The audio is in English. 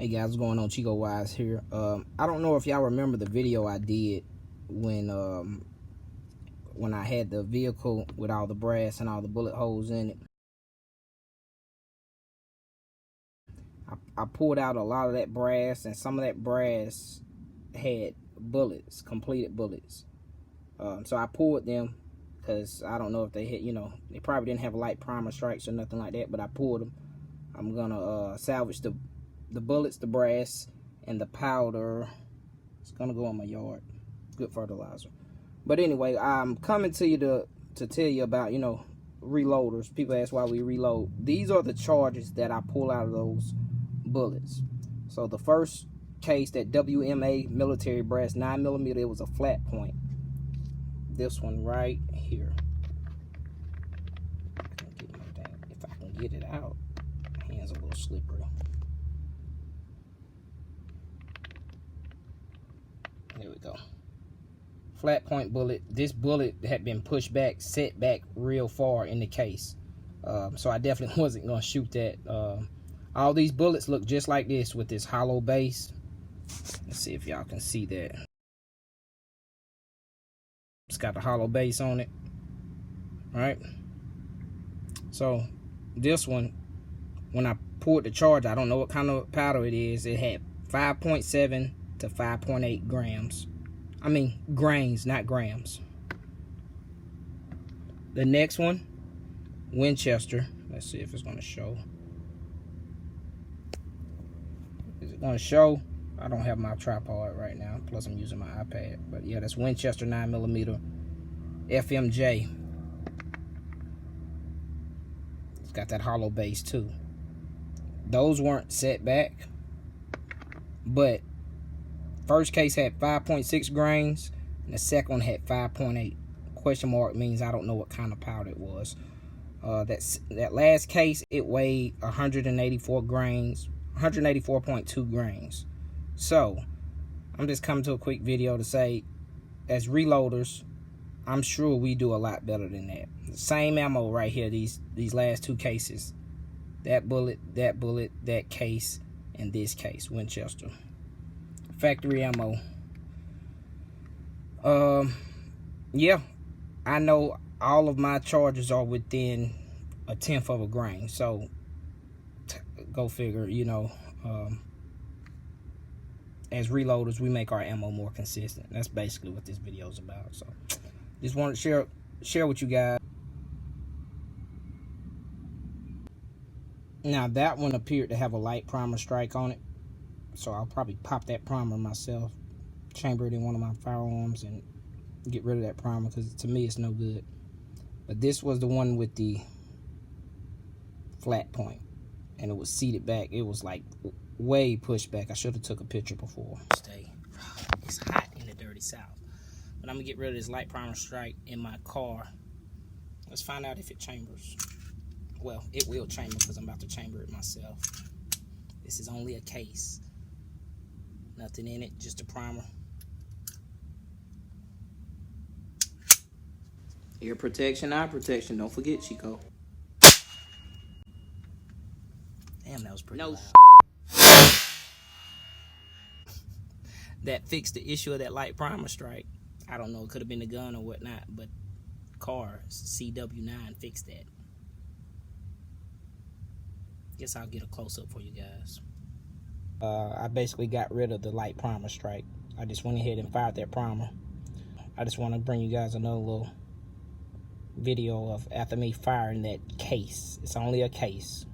Hey guys, what's going on? Chico Wise here. I don't know if y'all remember the video I did when I had the vehicle with all the brass and all the bullet holes in it. I pulled out a lot of that brass, and some of that brass had bullets, completed bullets. So I pulled them because I don't know if they hit, they probably didn't have light primer strikes or nothing like that, but I pulled them. I'm gonna salvage the bullets, the brass, and the powder. It's gonna go in my yard. Good fertilizer. But anyway, I'm coming to you to tell you about, reloaders. People ask why we reload. These are the charges that I pull out of those bullets. So the first case, that WMA military brass 9mm, it was a flat point. This one right here. If I can get it out. Hands a little slippery. There we go. Flat point bullet. This bullet had been pushed back, set back real far in the case. So I definitely wasn't going to shoot that. All these bullets look just like this with this hollow base. Let's see if y'all can see that. It's got the hollow base on it. All right. So this one, when I pulled the charge, I don't know what kind of powder it is. It had 5.7 to 5.8 grams. I mean grains, not grams. The next one, Winchester. Let's see if it's going to show. Is it going to show? I don't have my tripod right now. Plus I'm using my iPad. But yeah, that's Winchester 9mm FMJ. It's got that hollow base too. Those weren't set back, but first case had 5.6 grains, and the second one had 5.8. Question mark means I don't know what kind of powder it was. That last case, it weighed 184 grains, 184.2 grains. So I'm just coming to a quick video to say, as reloaders, I'm sure we do a lot better than that. The same ammo right here, these last two cases. That bullet, that case, and this case, Winchester. Factory ammo. Yeah, I know all of my charges are within 1/10 of a grain. So, go figure, as reloaders, we make our ammo more consistent. That's basically what this video is about. So, just wanted to share with you guys. Now, that one appeared to have a light primer strike on it. So I'll probably pop that primer myself, chamber it in one of my firearms, and get rid of that primer, because to me it's no good. But this was the one with the flat point, and it was seated back. It was like way pushed back. I should have took a picture before. It's hot in the dirty South. But I'm gonna get rid of this light primer strike in my car. Let's find out if it chambers. Well, it will chamber because I'm about to chamber it myself. This is only a case. Nothing in it, just a primer. Ear protection, eye protection. Don't forget, Chico. Damn, that was pretty loud. That fixed the issue of that light primer strike. I don't know, it could have been the gun or whatnot, but car CW9 fixed that. Guess I'll get a close-up for you guys. I basically got rid of the light primer strike. I just went ahead and fired that primer. I just want to bring you guys another little video of after me firing that case. It's only a case.